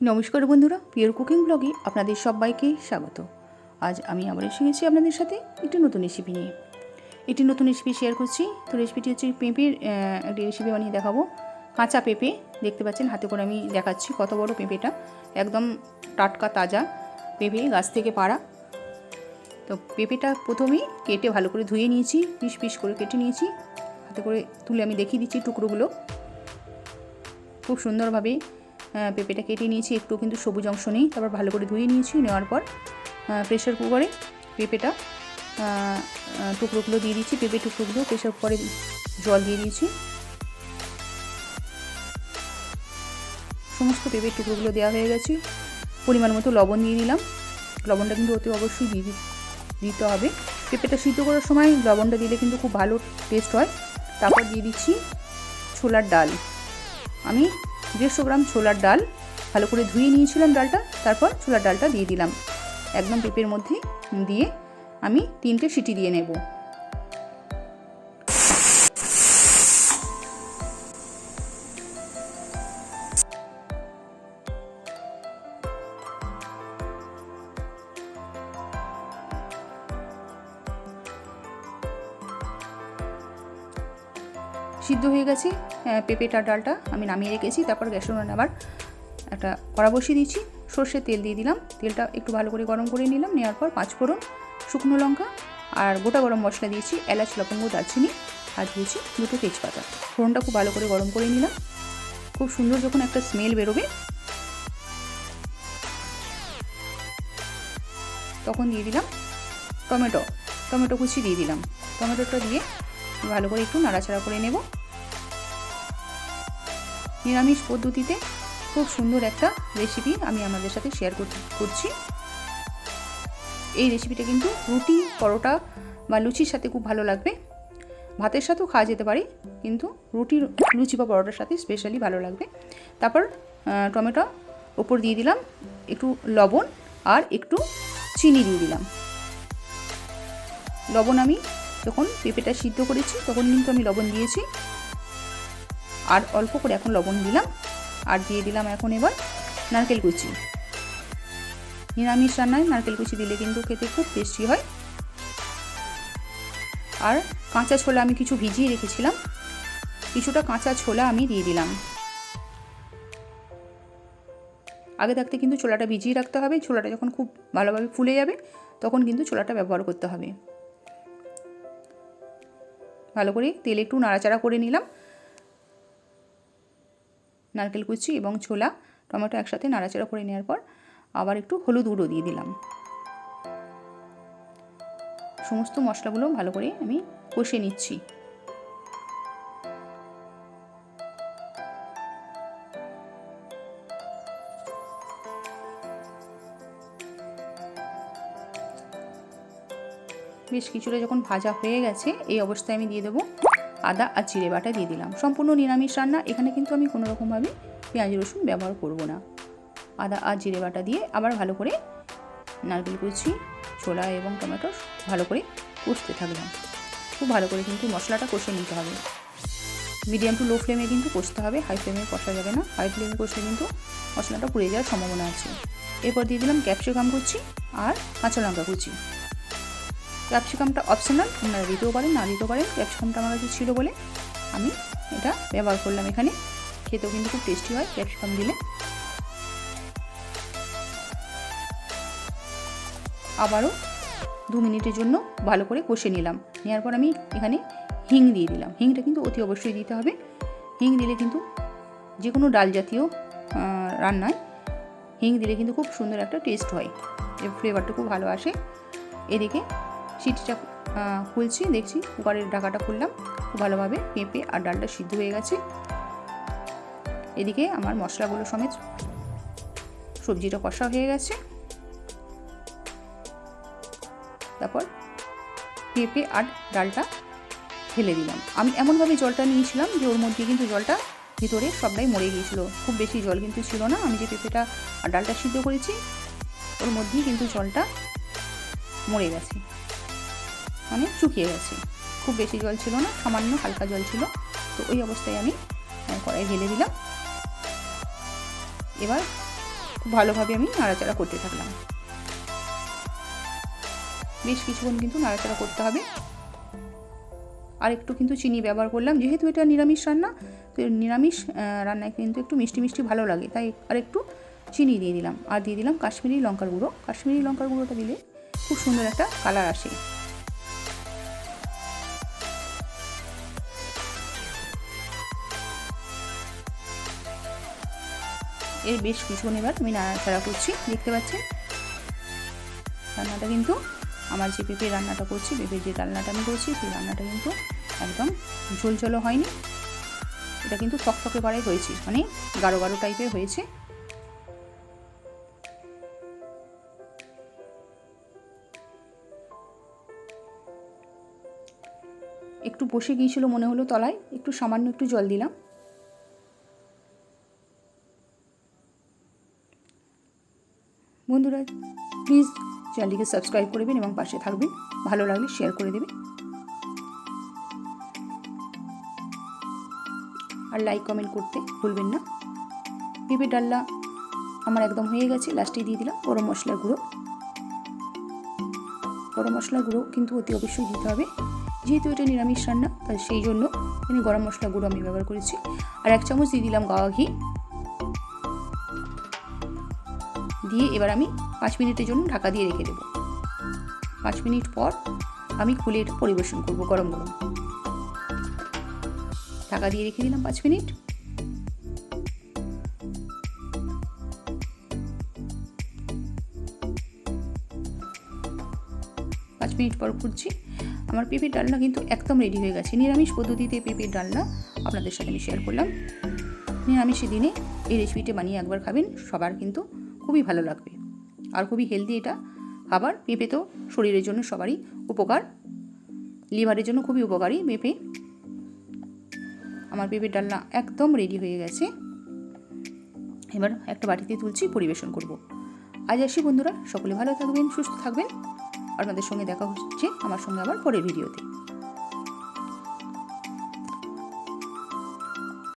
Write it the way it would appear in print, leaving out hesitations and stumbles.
নমস্কার বন্ধুরা, pure cooking ব্লগে আপনাদের সবাইকে স্বাগত। আজ আমি আবার এসে গেছি আপনাদের সাথে একটি নতুন রেসিপি নিয়ে। একটি নতুন রেসিপি শেয়ার করছি। তো রেসিপিটি হচ্ছে পেঁপের একটি রেসিপি বানিয়ে দেখাবো। কাঁচা পেঁপে দেখতে পাচ্ছেন, হাতে করে আমি দেখাচ্ছি কত বড় পেঁপেটা। একদম টাটকা তাজা পেঁপে, গাছ থেকে পাড়া। তো পেঁপেটা প্রথমেই কেটে ভালো করে ধুয়ে নিয়েছি, পিস পিস করে কেটে নিয়েছি। হাতে করে তুলে আমি দেখিয়ে দিচ্ছি টুকরোগুলো। খুব সুন্দরভাবে পেঁপেটা কেটে নিয়েছি, একটু কিন্তু সবুজ অংশ নেই। তারপর ভালো করে ধুয়ে নিয়েছি। নেওয়ার পর প্রেশার কুকারে পেঁপেটা টুকরোগুলো দিয়ে দিচ্ছি। পেঁপে টুকরোগুলো প্রেশার কুকারে জল দিয়ে দিয়েছি। সমস্ত পেঁপের টুকরোগুলো দেওয়া হয়ে গেছে। পরিমাণ মতো লবণ দিয়ে দিলাম। লবণটা কিন্তু অতি অবশ্যই দিতে হবে। পেঁপেটা সিদ্ধ করার সময় লবণটা দিলে কিন্তু খুব ভালো টেস্ট হয়। তারপর দিয়ে দিচ্ছি ছোলার ডাল। আমি 150 গ্রাম ছোলার ডাল ভালো করে ধুয়ে নিয়েছিলাম ডালটা। তারপর ছোলার ডালটা দিয়ে দিলাম একদম পেঁপের মধ্যে দিয়ে আমি 3টে সিটি দিয়ে নেব। সিদ্ধ হয়ে গেছে পেঁপেটার ডালটা, আমি নামিয়ে রেখেছি। তারপর গ্যাসের উনুনে আবার একটা কড়া বসিয়ে দিয়েছি। সর্ষের তেল দিয়ে দিলাম। তেলটা একটু ভালো করে গরম করে নিলাম। নেওয়ার পর 5 ফোড়ন, শুকনো লঙ্কা আর গোটা গরম মশলা দিয়েছি, এলাচ, লবঙ্গ, দারচিনি আর দিয়েছি 2টো তেজপাতা। ফোড়নটা খুব ভালো করে গরম করে নিলাম। খুব সুন্দর যখন একটা স্মেল বেরোবে তখন দিয়ে দিলাম টমেটো কুচি দিয়ে দিলাম। টমেটোটা দিয়ে ভালো করে একটু নাড়াচাড়া করে নেব। নিরামিষ পদ্ধতিতে খুব সুন্দর একটা রেসিপি আমি আপনাদের সাথে শেয়ার করছি। এই রেসিপিটা কিন্তু রুটি, পরোটা বা লুচির সাথে খুব ভালো লাগবে। ভাতের সাথেও খাওয়া যেতে পারে, কিন্তু লুচি বা পরোটার সাথে স্পেশালি ভালো লাগবে। তারপর টমেটো ওপর দিয়ে দিলাম, একটু লবণ আর একটু চিনি দিয়ে দিলাম। লবণ আমি যখন পেঁপেটা সিদ্ধ করেছি তখন কিন্তু আমি লবণ দিয়েছি, আর অল্প করে এখন লবণ দিলাম। আর দিয়ে দিলাম এখন এবার নারকেল কুচি। নিরামিষ রান্নায় নারকেল কুচি দিলে কিন্তু খেতে খুব টেস্টি হয়। আর কাঁচা ছোলা আমি কিছু ভিজিয়ে রেখেছিলাম, কিছুটা কাঁচা ছোলা আমি দিয়ে দিলাম। আগে থাকতে কিন্তু ছোলাটা ভিজিয়ে রাখতে হবে। ছোলাটা যখন খুব ভালোভাবে ফুলে যাবে তখন কিন্তু ছোলাটা ব্যবহার করতে হবে। ভালো করে তেলে একটু নাড়াচাড়া করে নিলাম। নারকেল কুচি এবং ছোলা, টমেটো একসাথে নাড়াচাড়া করে নেওয়ার পর আবার একটু হলুদ গুঁড়ো দিয়ে দিলাম। সমস্ত মশলাগুলো ভালো করে আমি কষে নিচ্ছি। বেশ কিছুটা যখন ভাজা হয়ে গেছে এই অবস্থায় আমি দিয়ে দেবো আদা আর জিরে বাটা দিয়ে দিলাম। সম্পূর্ণ নিরামিষ রান্না, এখানে কিন্তু আমি কোনো রকমভাবে পেঁয়াজ রসুন ব্যবহার করব না। আদা আর জিরে বাটা দিয়ে আবার ভালো করে নারকেল কুচি, ছোলা এবং টমেটো ভালো করে কষতে থাকলাম। খুব ভালো করে কিন্তু মশলাটা কষে নিতে হবে। মিডিয়াম টু লো ফ্লেমে কিন্তু কষতে হবে, হাই ফ্লেমে কষা যাবে না। হাই ফ্লেমে কষলে কিন্তু মশলাটা পুড়ে যাওয়ার সম্ভাবনা আছে। এরপর দিয়ে দিলাম ক্যাপসিকাম কুচি আর কাঁচা লঙ্কা কুচি। ক্যাপসিকামটা অপশনাল, আপনারা দিতেও পারেন, না দিতেও পারেন। ক্যাপসিকামটা আমার কাছে ছিল বলে আমি এটা ব্যবহার করলাম এখানে। খেতেও কিন্তু খুব টেস্টি হয় ক্যাপসিকাম দিলে। আবারও 2 মিনিটের জন্য ভালো করে কষে নিলাম। নেওয়ার পর আমি এখানে হিং দিয়ে দিলাম। হিংটা কিন্তু অতি অবশ্যই দিতে হবে। হিং দিলে কিন্তু যে কোনো ডাল জাতীয় রান্নায় হিং দিলে কিন্তু খুব সুন্দর একটা টেস্ট হয়, এর ফ্লেভারটা খুব ভালো আসে। এদিকে সিটিটা খুলছি, দেখছি কুকারের ঢাকাটা খুললাম। খুব ভালোভাবে পেঁপে আর ডালটা সিদ্ধ হয়ে গেছে। এদিকে আমার মশলাগুলো সমেত সবজিটা কষা হয়ে গেছে। তারপর পেঁপে আর ডালটা ঢেলে দিলাম। আমি এমনভাবে জলটা নিয়েছিলাম যে ওর মধ্যে কিন্তু জলটা ভিতরে সবটাই মরে গিয়েছিল। খুব বেশি জল কিন্তু ছিল না। আমি যে পেঁপেটা আর ডালটা সিদ্ধ করেছি ওর মধ্যেই কিন্তু জলটা মরে গেছে, মানে শুকিয়ে গেছে। খুব বেশি জল ছিল না, সামান্য হালকা জল ছিল। তো ওই অবস্থায় আমি কড়াই ঢেলে দিলাম। এবার খুব ভালোভাবে আমি নাড়াচাড়া করতে থাকলাম। বেশ কিছুক্ষণ কিন্তু নাড়াচাড়া করতে হবে। আর একটু কিন্তু চিনি ব্যবহার করলাম, যেহেতু এটা নিরামিষ রান্না, তো নিরামিষ রান্নায় কিন্তু একটু মিষ্টি মিষ্টি ভালো লাগে, তাই আর একটু চিনি দিয়ে দিলাম। আর দিয়ে দিলাম কাশ্মীরি লঙ্কার গুঁড়ো। কাশ্মীরি লঙ্কার গুঁড়োটা দিলে খুব সুন্দর একটা কালার আসে। এর বেশ কিছুক্ষণ এবার আমি নাড়াচাড়া করছি। দেখতে পাচ্ছেন রান্নাটা কিন্তু আমার যে পেঁপে রান্নাটা করছি, পেঁপের যে ডালনাটা আমি করছি, সেই রান্নাটা কিন্তু একদম ঝোলঝোলও হয়নি, এটা কিন্তু থকথকে পাড়াই হয়েছে, মানে গাঢ় গাঢ় টাইপের হয়েছে। একটু বসে গিয়েছিল মনে হলো তলায়, একটু সামান্য একটু জল দিলাম। বন্ধুরা প্লিজ চ্যানেলটিকে সাবস্ক্রাইব করবেন এবং পাশে থাকবেন, ভালো লাগলে শেয়ার করে দেবেন আর লাইক কমেন্ট করতে ভুলবেন না। পেঁপে ডালনা আমার একদম হয়ে গেছে। লাস্টে দিয়ে দিলাম গরম মশলার গুঁড়ো। গরম মশলার গুঁড়ো কিন্তু অতি অবশ্যই দিতে হবে, যেহেতু এটা নিরামিষ রান্না, তাই সেই জন্য গরম মশলার গুঁড়ো আমি ব্যবহার করেছি। আর 1 চামচ দিয়ে দিলাম গাওয়া ঘি। দিয়ে এবার আমি 5 মিনিটের জন্য ঢাকা দিয়ে রেখে দেব। 5 মিনিট পর আমি খুলে এটা পরিবেশন করব গরম গরম। ঢাকা দিয়ে রেখে দিলাম 5 মিনিট। পর খুঁজছি, আমার পেঁপের ডালনা কিন্তু একদম রেডি হয়ে গেছে। নিরামিষ পদ্ধতিতে পেঁপের ডালনা আপনাদের সাথে আমি শেয়ার করলাম। নিরামিষের দিনে এই রেসিপিটা বানিয়ে একবার খাবেন, সবার কিন্তু খুবই ভালো লাগবে আর খুবই হেলদি এটা খাবার। পেঁপে তো শরীরের জন্য সবারই উপকার, লিভারের জন্য খুবই উপকারী পেঁপে। আমার পেঁপের ডালনা একদম রেডি হয়ে গেছে। এবার একটা বাটিতে তুলছি, পরিবেশন করব। আজ আসি বন্ধুরা, সকলে ভালো থাকবেন, সুস্থ থাকবেন। আপনাদের সঙ্গে দেখা হচ্ছে আমার সঙ্গে আবার পরের ভিডিওতে।